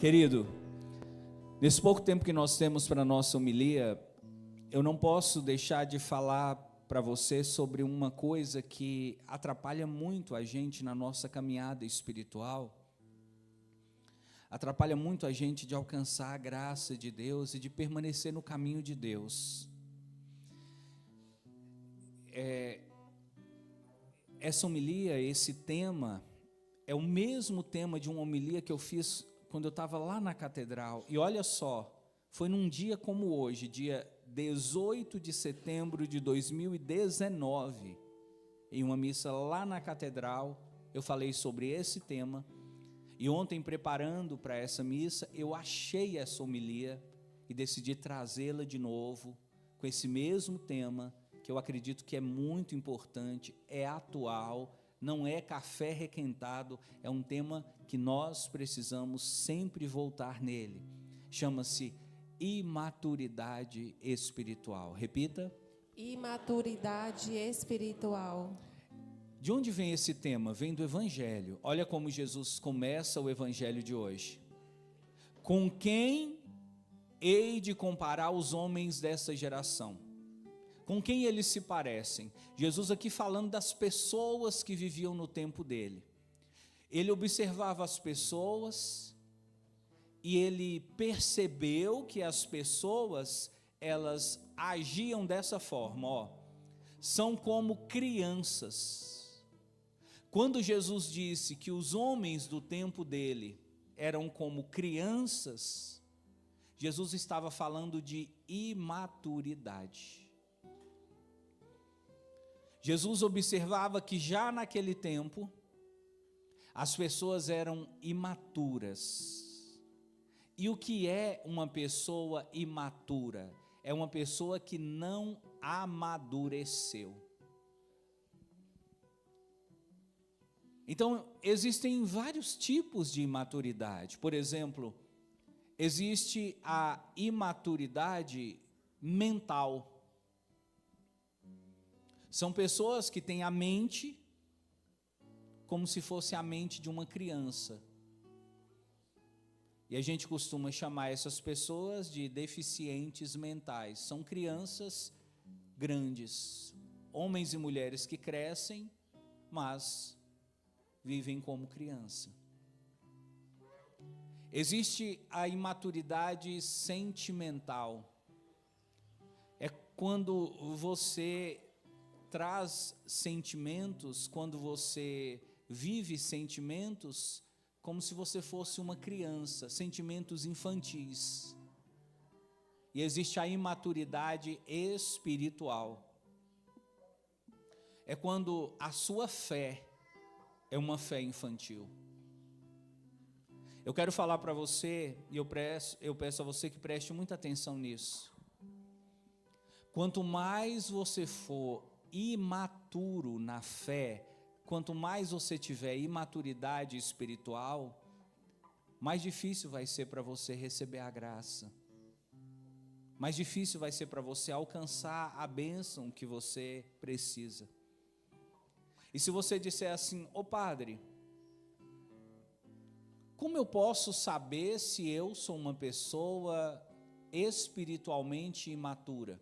Querido, nesse pouco tempo que nós temos para a nossa homilia, eu não posso deixar de falar para você sobre uma coisa que atrapalha muito a gente na nossa caminhada espiritual, atrapalha muito a gente de alcançar a graça de Deus e de permanecer no caminho de Deus. Essa homilia, esse tema, é o mesmo tema de uma homilia que eu fiz quando eu estava lá na catedral. E olha só, foi num dia como hoje, dia 18 de setembro de 2019, em uma missa lá na catedral, eu falei sobre esse tema. E ontem, preparando para essa missa, eu achei essa homilia e decidi trazê-la de novo, com esse mesmo tema, que eu acredito que é muito importante, é atual, não é café requentado, é um tema que nós precisamos sempre voltar nele. Chama-se imaturidade espiritual. Repita. Imaturidade espiritual. De onde vem esse tema? Vem do Evangelho. Olha como Jesus começa o Evangelho de hoje. Com quem hei de comparar os homens dessa geração? Com quem eles se parecem? Jesus aqui falando das pessoas que viviam no tempo dele. Ele observava as pessoas e ele percebeu que as pessoas, elas agiam dessa forma, são como crianças. Quando Jesus disse que os homens do tempo dele eram como crianças, Jesus estava falando de imaturidade. Jesus observava que já naquele tempo, as pessoas eram imaturas. E o que é uma pessoa imatura? É uma pessoa que não amadureceu. Então, existem vários tipos de imaturidade. Por exemplo, existe a imaturidade mental. São pessoas que têm a mente como se fosse a mente de uma criança. E a gente costuma chamar essas pessoas de deficientes mentais. São crianças grandes, homens e mulheres que crescem, mas vivem como criança. Existe a imaturidade sentimental. É quando você traz sentimentos, quando você vive sentimentos como se você fosse uma criança, sentimentos infantis. E existe a imaturidade espiritual. É quando a sua fé é uma fé infantil. Eu quero falar para você, e eu peço a você que preste muita atenção nisso. Quanto mais você for imaturo na fé, quanto mais você tiver imaturidade espiritual, mais difícil vai ser para você receber a graça. Mais difícil vai ser para você alcançar a bênção que você precisa. E se você disser assim, padre, como eu posso saber se eu sou uma pessoa espiritualmente imatura?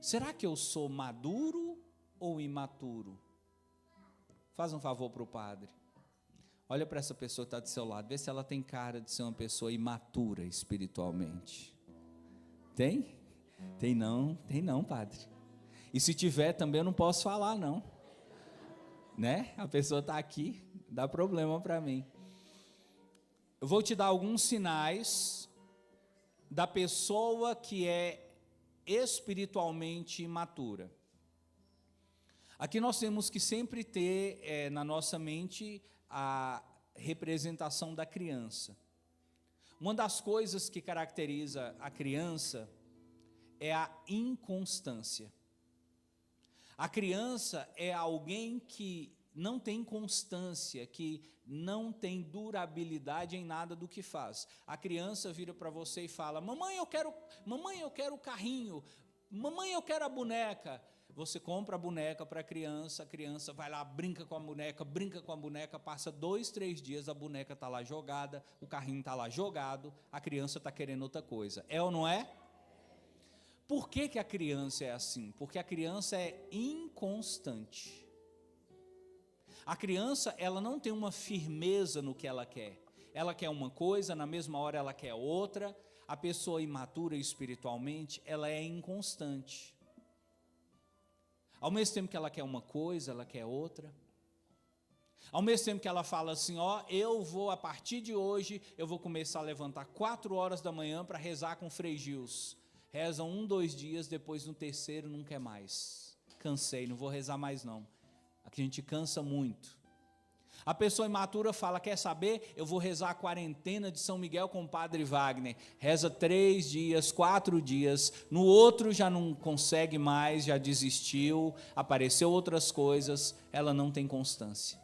Será que eu sou maduro ou imaturo? Faz um favor para o padre. Olha para essa pessoa que está do seu lado. Vê se ela tem cara de ser uma pessoa imatura espiritualmente. Tem? Tem não, padre. E se tiver também eu não posso falar não. Né? A pessoa está aqui, dá problema para mim. Eu vou te dar alguns sinais da pessoa que é espiritualmente imatura. Aqui nós temos que sempre ter na nossa mente a representação da criança. Uma das coisas que caracteriza a criança é a inconstância. A criança é alguém que não tem constância, que não tem durabilidade em nada do que faz. A criança vira para você e fala, mamãe, eu quero o carrinho, mamãe, eu quero a boneca, Você compra a boneca para a criança vai lá, brinca com a boneca, passa 2, 3 dias, a boneca está lá jogada, o carrinho está lá jogado, a criança está querendo outra coisa. É ou não é? Por que a criança é assim? Porque a criança é inconstante. A criança, ela não tem uma firmeza no que ela quer. Ela quer uma coisa, na mesma hora ela quer outra. A pessoa imatura espiritualmente, ela é inconstante. Ao mesmo tempo que ela quer uma coisa, ela quer outra. Ao mesmo tempo que ela fala assim, eu vou, a partir de hoje, eu vou começar a levantar 4 horas da manhã para rezar com Frei Gils. Rezam 1, 2 dias, depois no terceiro não quer mais. Cansei, não vou rezar mais não. Aqui a gente cansa muito. A pessoa imatura fala, quer saber? Eu vou rezar a quarentena de São Miguel com o Padre Wagner. Reza 3 dias, 4 dias, no outro já não consegue mais, já desistiu, apareceu outras coisas, ela não tem constância.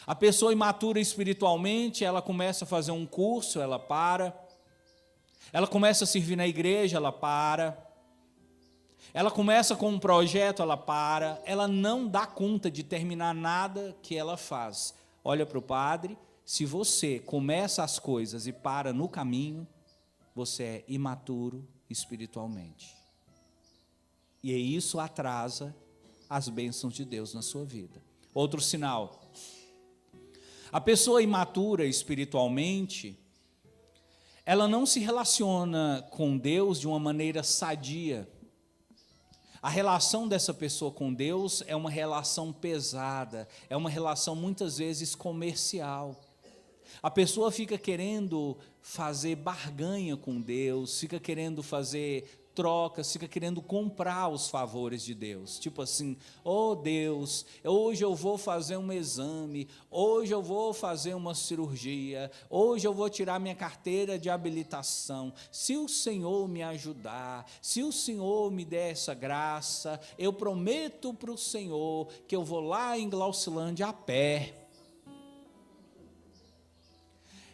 A pessoa imatura espiritualmente, ela começa a fazer um curso, ela para. Ela começa a servir na igreja, ela para. Ela começa com um projeto, ela para, ela não dá conta de terminar nada que ela faz. Olha para o padre, se você começa as coisas e para no caminho, você é imaturo espiritualmente. E isso atrasa as bênçãos de Deus na sua vida. Outro sinal, a pessoa imatura espiritualmente, ela não se relaciona com Deus de uma maneira sadia. A relação dessa pessoa com Deus é uma relação pesada, é uma relação muitas vezes comercial. A pessoa fica querendo fazer barganha com Deus, fica querendo fazer trocas, fica querendo comprar os favores de Deus. Tipo assim, Deus, hoje eu vou fazer um exame, hoje eu vou fazer uma cirurgia, hoje eu vou tirar minha carteira de habilitação. Se o Senhor me ajudar, se o Senhor me der essa graça, eu prometo para o Senhor que eu vou lá em Glaucilândia a pé.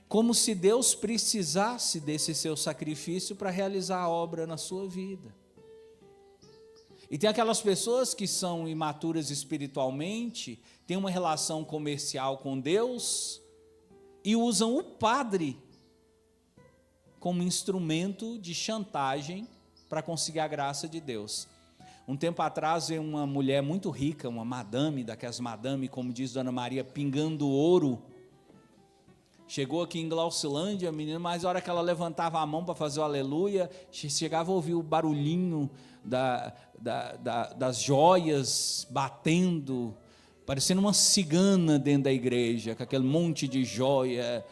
Como se Deus precisasse desse seu sacrifício para realizar a obra na sua vida. E tem aquelas pessoas que são imaturas espiritualmente, têm uma relação comercial com Deus e usam o padre como instrumento de chantagem para conseguir a graça de Deus. Um tempo atrás veio uma mulher muito rica, uma madame, daquelas madame, como diz Dona Maria, pingando ouro. Chegou aqui em Glaucilândia, a menina, mas a hora que ela levantava a mão para fazer o aleluia, chegava a ouvir o barulhinho das joias batendo, parecendo uma cigana dentro da igreja, com aquele monte de joia.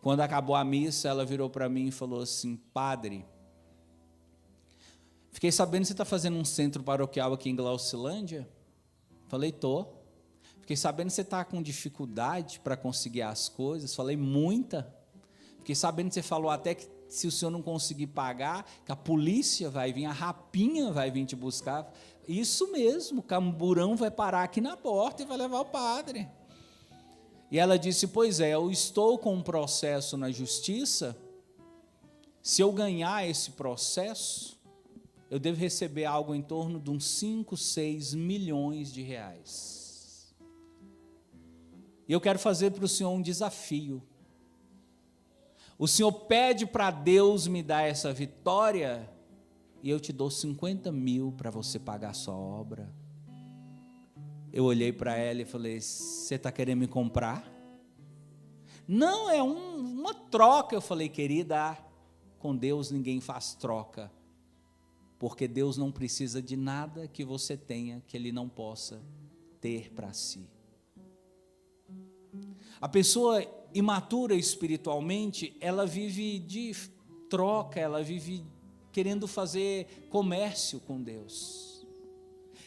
Quando acabou a missa, ela virou para mim e falou assim, padre, fiquei sabendo que você está fazendo um centro paroquial aqui em Glaucilândia? Falei, estou. Fiquei sabendo que você está com dificuldade para conseguir as coisas. Falei, muita. Fiquei sabendo que você falou até que se o senhor não conseguir pagar, que a polícia vai vir, a rapinha vai vir te buscar. Isso mesmo, o camburão vai parar aqui na porta e vai levar o padre. E ela disse, pois é, eu estou com um processo na justiça. Se eu ganhar esse processo, eu devo receber algo em torno de uns 5, 6 milhões de reais. E eu quero fazer para o Senhor um desafio. O Senhor pede para Deus me dar essa vitória, e eu te dou 50 mil para você pagar a sua obra. Eu olhei para ela e falei, você está querendo me comprar? Não, é uma troca. Eu falei, querida, com Deus ninguém faz troca, porque Deus não precisa de nada que você tenha, que Ele não possa ter para si. A pessoa imatura espiritualmente, ela vive de troca, ela vive querendo fazer comércio com Deus.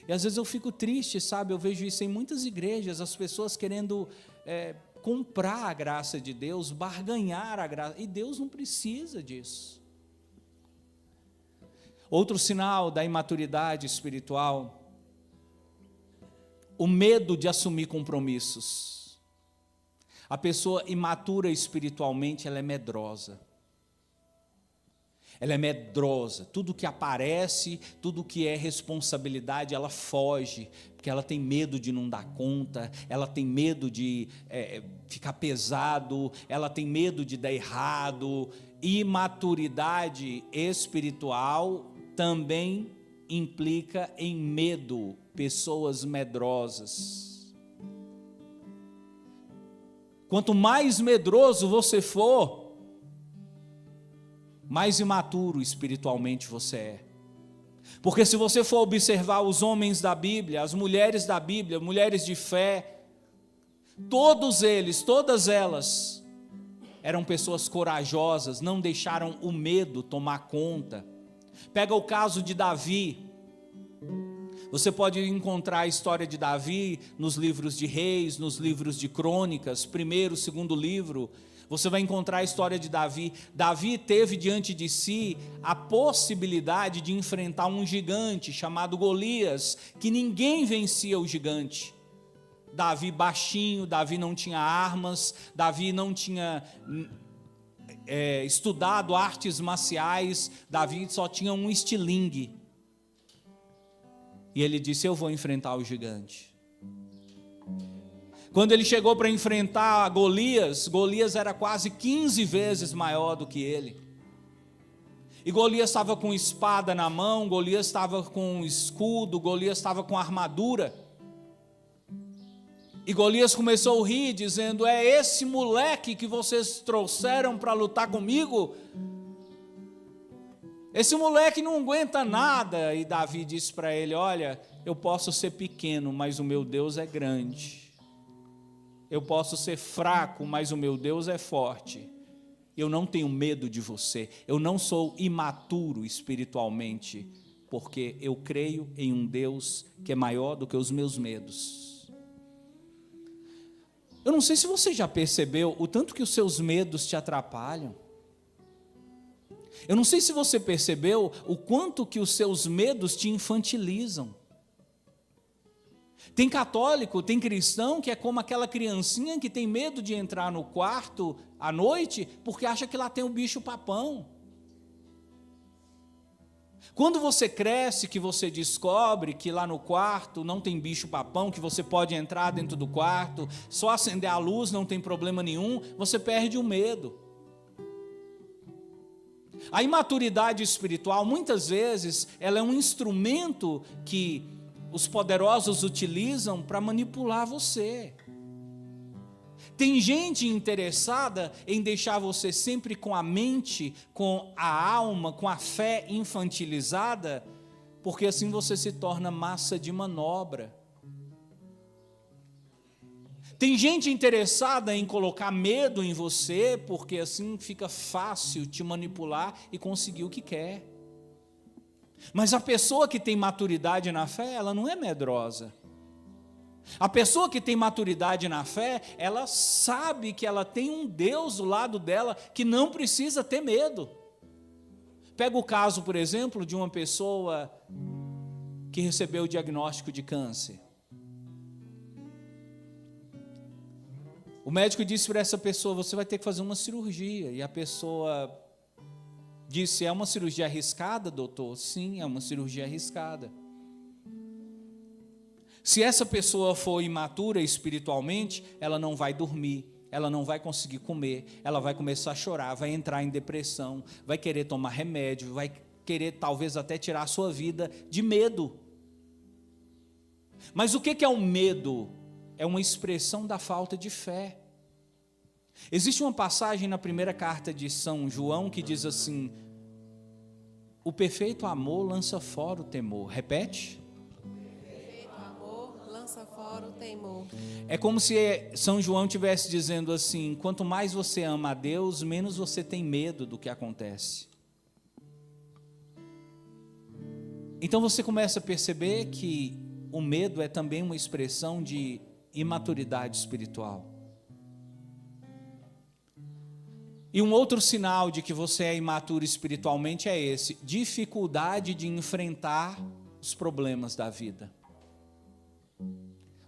E às vezes eu fico triste, sabe? Eu vejo isso em muitas igrejas, as pessoas querendo comprar a graça de Deus, barganhar a graça, e Deus não precisa disso. Outro sinal da imaturidade espiritual, o medo de assumir compromissos. A pessoa imatura espiritualmente, ela é medrosa. Ela é medrosa, tudo que aparece, tudo que é responsabilidade, ela foge, porque ela tem medo de não dar conta, ela tem medo de ficar pesado, ela tem medo de dar errado. Imaturidade espiritual também implica em medo, pessoas medrosas. Quanto mais medroso você for, mais imaturo espiritualmente você é. Porque se você for observar os homens da Bíblia, as mulheres da Bíblia, mulheres de fé, todos eles, todas elas, eram pessoas corajosas, não deixaram o medo tomar conta. Pega o caso de Davi. Você pode encontrar a história de Davi nos livros de Reis, nos livros de Crônicas, primeiro, segundo livro. Você vai encontrar a história de Davi. Davi teve diante de si a possibilidade de enfrentar um gigante chamado Golias, que ninguém vencia o gigante. Davi baixinho, Davi não tinha armas, Davi não tinha estudado artes marciais, Davi só tinha um estilingue. E ele disse: eu vou enfrentar o gigante. Quando ele chegou para enfrentar Golias, Golias era quase 15 vezes maior do que ele. E Golias estava com espada na mão, Golias estava com escudo, Golias estava com armadura. E Golias começou a rir, dizendo: é esse moleque que vocês trouxeram para lutar comigo? Esse moleque não aguenta nada. E Davi disse para ele: olha, eu posso ser pequeno, mas o meu Deus é grande. Eu posso ser fraco, mas o meu Deus é forte. Eu não tenho medo de você. Eu não sou imaturo espiritualmente, porque eu creio em um Deus que é maior do que os meus medos. Eu não sei se você já percebeu o tanto que os seus medos te atrapalham. Eu não sei se você percebeu o quanto que os seus medos te infantilizam. Tem católico, tem cristão que é como aquela criancinha que tem medo de entrar no quarto à noite porque acha que lá tem o bicho-papão. Quando você cresce, que você descobre que lá no quarto não tem bicho-papão, que você pode entrar dentro do quarto, só acender a luz, não tem problema nenhum, você perde o medo. A imaturidade espiritual, muitas vezes, ela é um instrumento que os poderosos utilizam para manipular você. Tem gente interessada em deixar você sempre com a mente, com a alma, com a fé infantilizada, porque assim você se torna massa de manobra. Tem gente interessada em colocar medo em você, porque assim fica fácil te manipular e conseguir o que quer. Mas a pessoa que tem maturidade na fé, ela não é medrosa. A pessoa que tem maturidade na fé, ela sabe que ela tem um Deus do lado dela que não precisa ter medo. Pega o caso, por exemplo, de uma pessoa que recebeu o diagnóstico de câncer. O médico disse para essa pessoa: você vai ter que fazer uma cirurgia. E a pessoa disse: é uma cirurgia arriscada, doutor? Sim, é uma cirurgia arriscada. Se essa pessoa for imatura espiritualmente, ela não vai dormir, ela não vai conseguir comer, ela vai começar a chorar, vai entrar em depressão, vai querer tomar remédio, vai querer talvez até tirar a sua vida de medo. Mas o que é o medo? É uma expressão da falta de fé. Existe uma passagem na primeira carta de São João que diz assim: o perfeito amor lança fora o temor. Repete. Fora o temor. É como se São João estivesse dizendo assim: quanto mais você ama a Deus, menos você tem medo do que acontece. Então você começa a perceber que o medo é também uma expressão de imaturidade espiritual. E um outro sinal de que você é imaturo espiritualmente é esse: dificuldade de enfrentar os problemas da vida.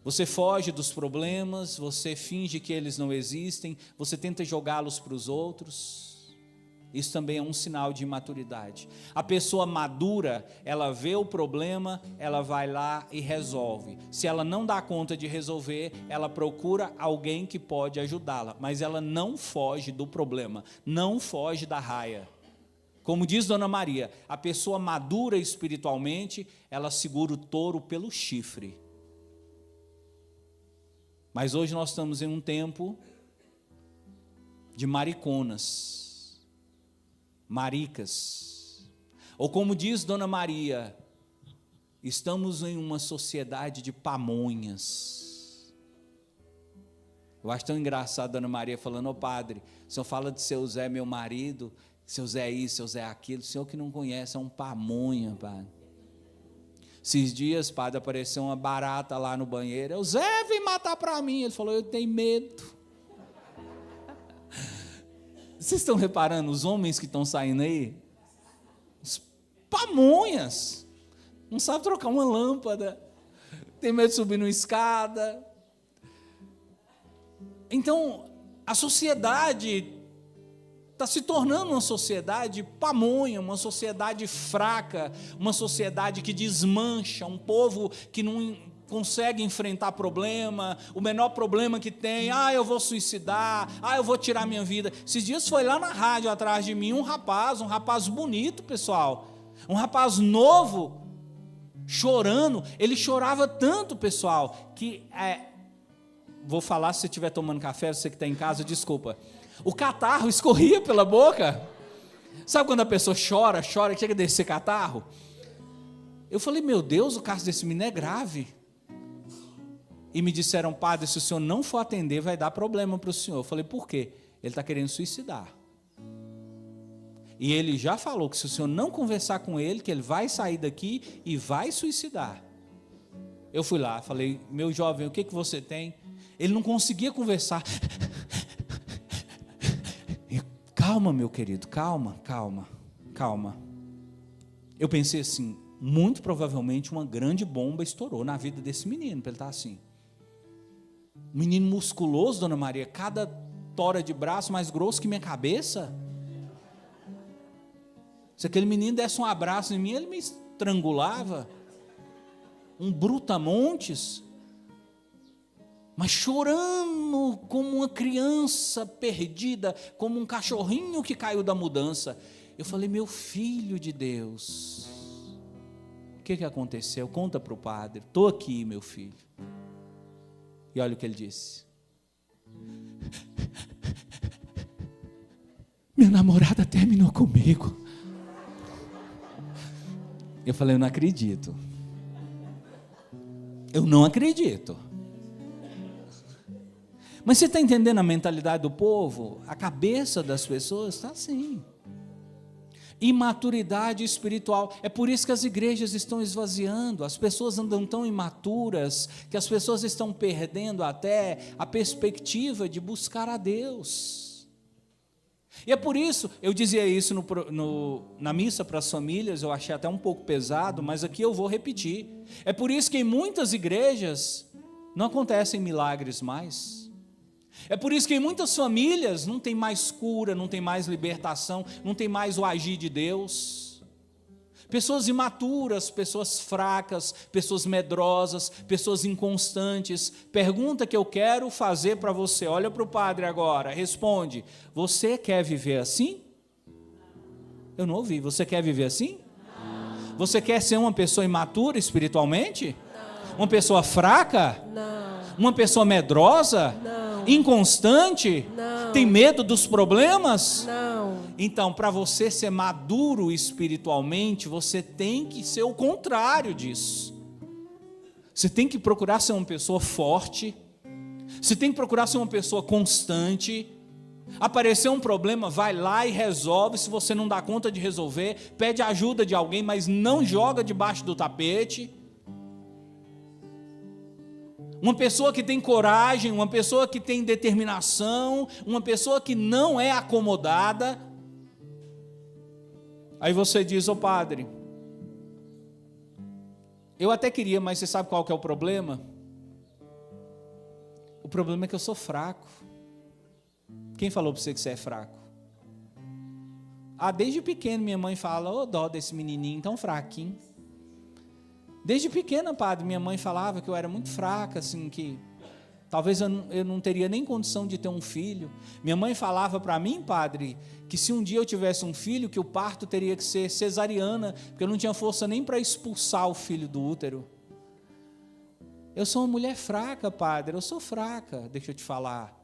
Você foge dos problemas, você finge que eles não existem, você tenta jogá-los para os outros. Isso também é um sinal de imaturidade. A pessoa madura, ela vê o problema, ela vai lá e resolve. Se ela não dá conta de resolver, ela procura alguém que pode ajudá-la. Mas ela não foge do problema, não foge da raia. Como diz Dona Maria, a pessoa madura espiritualmente, ela segura o touro pelo chifre. Mas hoje nós estamos em um tempo de mariconas, maricas, ou como diz Dona Maria, estamos em uma sociedade de pamonhas. Eu acho tão engraçado Dona Maria falando: ô padre, o senhor fala de seu Zé, meu marido, seu Zé isso, seu Zé aquilo, o senhor que não conhece é um pamonha, padre. Esses dias, padre, apareceu uma barata lá no banheiro, o Zé vem matar para mim, ele falou: eu tenho medo. Vocês estão reparando os homens que estão saindo aí? Os pamonhas. Não sabe trocar uma lâmpada. Tem medo de subir numa escada. Então, a sociedade está se tornando uma sociedade pamonha, uma sociedade fraca, uma sociedade que desmancha, um povo que não consegue enfrentar problema, o menor problema que tem, eu vou suicidar, eu vou tirar minha vida. Esses dias foi lá na rádio atrás de mim um rapaz bonito, pessoal, um rapaz novo, chorando. Ele chorava tanto, pessoal, que, vou falar se você estiver tomando café, você que está em casa, desculpa, o catarro escorria pela boca. Sabe quando a pessoa chora, que chega a descer catarro? Eu falei: meu Deus, o caso desse menino é grave. E me disseram: padre, se o senhor não for atender, vai dar problema para o senhor. Eu falei: por quê? Ele está querendo suicidar. E ele já falou que se o senhor não conversar com ele, que ele vai sair daqui e vai suicidar. Eu fui lá, falei: meu jovem, o que você tem? Ele não conseguia conversar. Calma, meu querido, calma. Eu pensei assim: muito provavelmente uma grande bomba estourou na vida desse menino, para ele estar assim. Menino musculoso, Dona Maria, cada tora de braço mais grosso que minha cabeça. Se aquele menino desse um abraço em mim, ele me estrangulava. Um brutamontes. Mas chorando como uma criança perdida, como um cachorrinho que caiu da mudança. Eu falei: meu filho de Deus, o que aconteceu? Conta para o padre. Estou aqui, meu filho. E olha o que ele disse: minha namorada terminou comigo. Eu falei: eu não acredito. Eu não acredito. Mas você está entendendo a mentalidade do povo? A cabeça das pessoas está assim. Imaturidade espiritual. É por isso que as igrejas estão esvaziando. As pessoas andam tão imaturas que as pessoas estão perdendo até a perspectiva de buscar a Deus. E é por isso, eu dizia isso na missa para as famílias, eu achei até um pouco pesado, mas aqui eu vou repetir. É por isso que em muitas igrejas não acontecem milagres mais. É por isso que em muitas famílias não tem mais cura, não tem mais libertação, não tem mais o agir de Deus. Pessoas imaturas, pessoas fracas, pessoas medrosas, pessoas inconstantes. Pergunta que eu quero fazer para você, olha para o padre agora, responde: você quer viver assim? Eu não ouvi, você quer viver assim? Não. Você quer ser uma pessoa imatura espiritualmente? Não. Uma pessoa fraca? Não. Uma pessoa medrosa? Não. Inconstante? Não. Tem medo dos problemas? Não. Então, para você ser maduro espiritualmente, você tem que ser o contrário disso. Você tem que procurar ser uma pessoa forte. Você tem que procurar ser uma pessoa constante. Aparecer um problema, vai lá e resolve. Se você não dá conta de resolver, pede ajuda de alguém, mas não joga debaixo do tapete. Uma pessoa que tem coragem, uma pessoa que tem determinação, uma pessoa que não é acomodada. Aí você diz: ô padre, eu até queria, mas você sabe qual que é o problema? O problema é que eu sou fraco. Quem falou para você que você é fraco? Desde pequeno minha mãe fala, ô dó desse menininho tão fraquinho. Desde pequena, padre, minha mãe falava que eu era muito fraca, assim, que talvez eu não teria nem condição de ter um filho. Minha mãe falava para mim, padre, que se um dia eu tivesse um filho, que o parto teria que ser cesariana, porque eu não tinha força nem para expulsar o filho do útero. Eu sou uma mulher fraca, padre, eu sou fraca. Deixa eu te falar,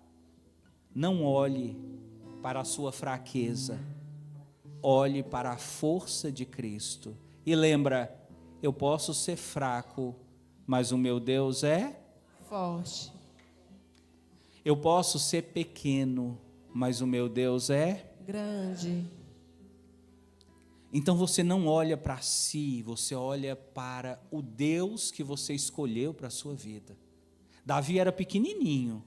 não olhe para a sua fraqueza, olhe para a força de Cristo. E lembra, eu posso ser fraco, mas o meu Deus é forte. Eu posso ser pequeno, mas o meu Deus é grande. Então você não olha para si, você olha para o Deus que você escolheu para a sua vida. Davi era pequenininho,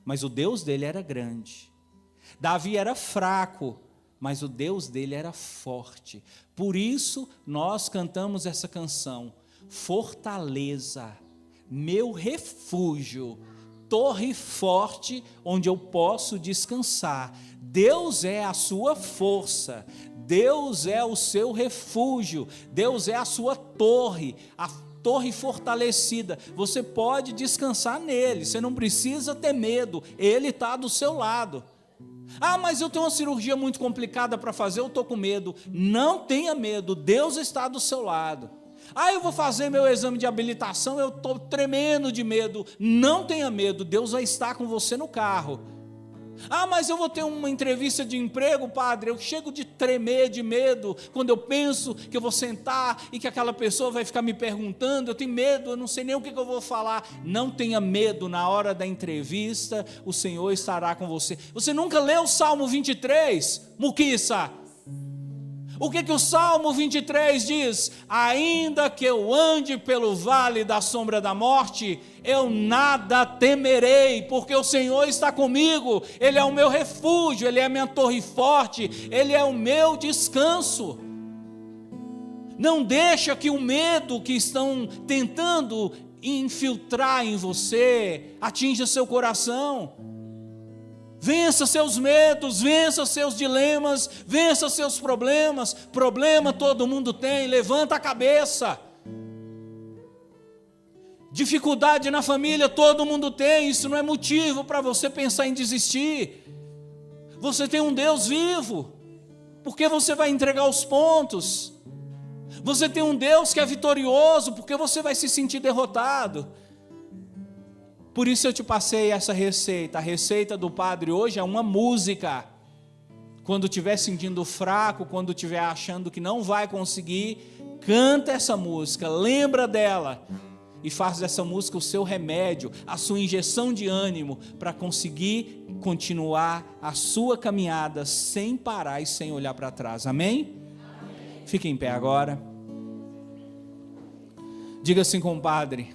mas o Deus dele era grande. Davi era fraco, mas o Deus dele era forte. Por isso nós cantamos essa canção: fortaleza, meu refúgio, torre forte onde eu posso descansar. Deus é a sua força, Deus é o seu refúgio, Deus é a sua torre, a torre fortalecida. Você pode descansar nele, você não precisa ter medo, ele está do seu lado. Mas eu tenho uma cirurgia muito complicada para fazer, eu estou com medo. Não tenha medo, Deus está do seu lado. Eu vou fazer meu exame de habilitação, eu estou tremendo de medo. Não tenha medo, Deus vai estar com você no carro. Mas eu vou ter uma entrevista de emprego, padre, eu chego de tremer de medo, quando eu penso que eu vou sentar e que aquela pessoa vai ficar me perguntando, eu tenho medo, eu não sei nem o que eu vou falar. Não tenha medo, na hora da entrevista, o Senhor estará com você. Você nunca leu o Salmo 23, Muquiça? O que o Salmo 23 diz? Ainda que eu ande pelo vale da sombra da morte, eu nada temerei, porque o Senhor está comigo, Ele é o meu refúgio, Ele é a minha torre forte, Ele é o meu descanso. Não deixa que o medo que estão tentando infiltrar em você atinja seu coração. Vença seus medos, vença seus dilemas, vença seus problemas. Problema todo mundo tem, levanta a cabeça. Dificuldade na família todo mundo tem, isso não é motivo para você pensar em desistir. Você tem um Deus vivo, porque você vai entregar os pontos. Você tem um Deus que é vitorioso, porque você vai se sentir derrotado. Por isso eu te passei essa receita. A receita do padre hoje é uma música. Quando estiver sentindo fraco, quando estiver achando que não vai conseguir, canta essa música, lembra dela e faz dessa música o seu remédio, a sua injeção de ânimo para conseguir continuar a sua caminhada sem parar e sem olhar para trás. Amém? Amém. Fique em pé agora. Diga assim, compadre: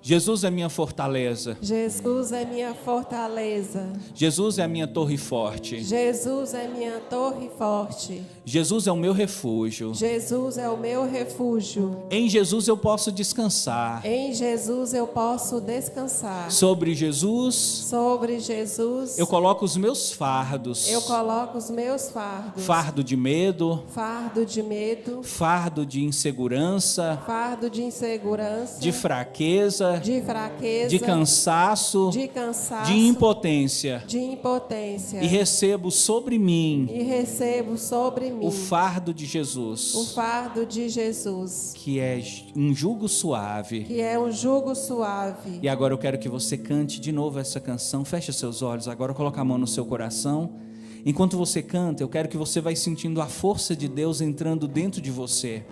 Jesus é minha fortaleza. Jesus é minha fortaleza. Jesus é a minha torre forte. Jesus é minha torre forte. Jesus é o meu refúgio. Jesus é o meu refúgio. Em Jesus eu posso descansar. Em Jesus eu posso descansar. Sobre Jesus. Sobre Jesus. Eu coloco os meus fardos. Eu coloco os meus fardos. Fardo de medo. Fardo de medo. Fardo de insegurança. Fardo de insegurança. De fraqueza. De fraqueza, de cansaço, de impotência, e recebo sobre mim, o fardo de Jesus, que é um jugo suave, E agora eu quero que você cante de novo essa canção. Feche seus olhos, agora coloca a mão no seu coração. Enquanto você canta, eu quero que você vai sentindo a força de Deus entrando dentro de você.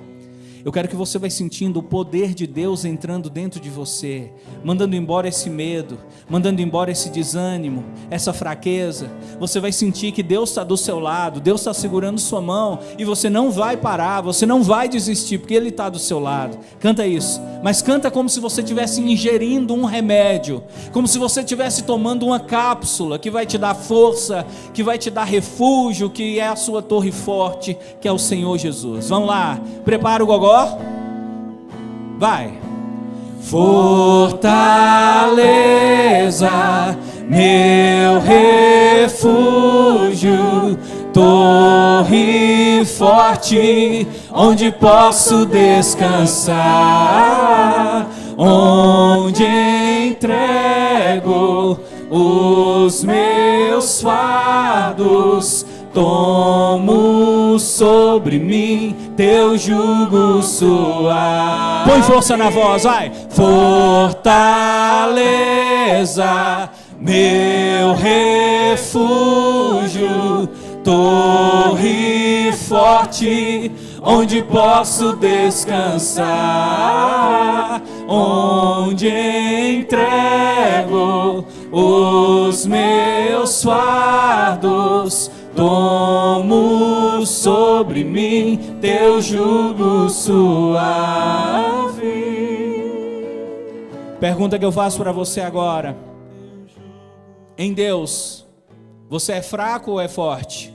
Eu quero que você vai sentindo o poder de Deus entrando dentro de você, mandando embora esse medo, mandando embora esse desânimo, essa fraqueza. Você vai sentir que Deus está do seu lado, Deus está segurando sua mão, e você não vai parar, você não vai desistir, porque Ele está do seu lado. Canta isso, mas canta como se você estivesse ingerindo um remédio, como se você estivesse tomando uma cápsula que vai te dar força, que vai te dar refúgio, que é a sua torre forte, que é o Senhor Jesus. Vamos lá, prepara o gogó. Vai. Fortaleza, meu refúgio, torre forte, onde posso descansar, onde entrego os meus fardos, tomo sobre mim teu jugo suave. Põe força na voz, vai! Fortaleza, meu refúgio, torre forte, onde posso descansar, onde entrego os meus fardos, tomo sobre mim teu jugo suave. Pergunta que eu faço para você agora: em Deus, você é fraco ou é forte?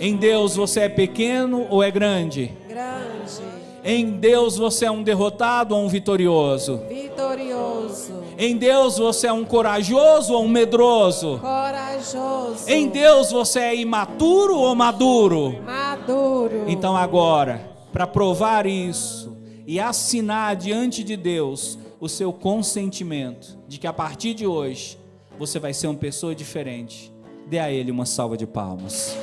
Em Deus, você é pequeno ou é grande? Grande. Em Deus, você é um derrotado ou um vitorioso? Vitorioso. Em Deus, você é um corajoso ou um medroso? Corajoso. Em Deus, você é imaturo ou maduro? Maduro. Então agora, para provar isso e assinar diante de Deus o seu consentimento de que a partir de hoje você vai ser uma pessoa diferente, dê a Ele uma salva de palmas.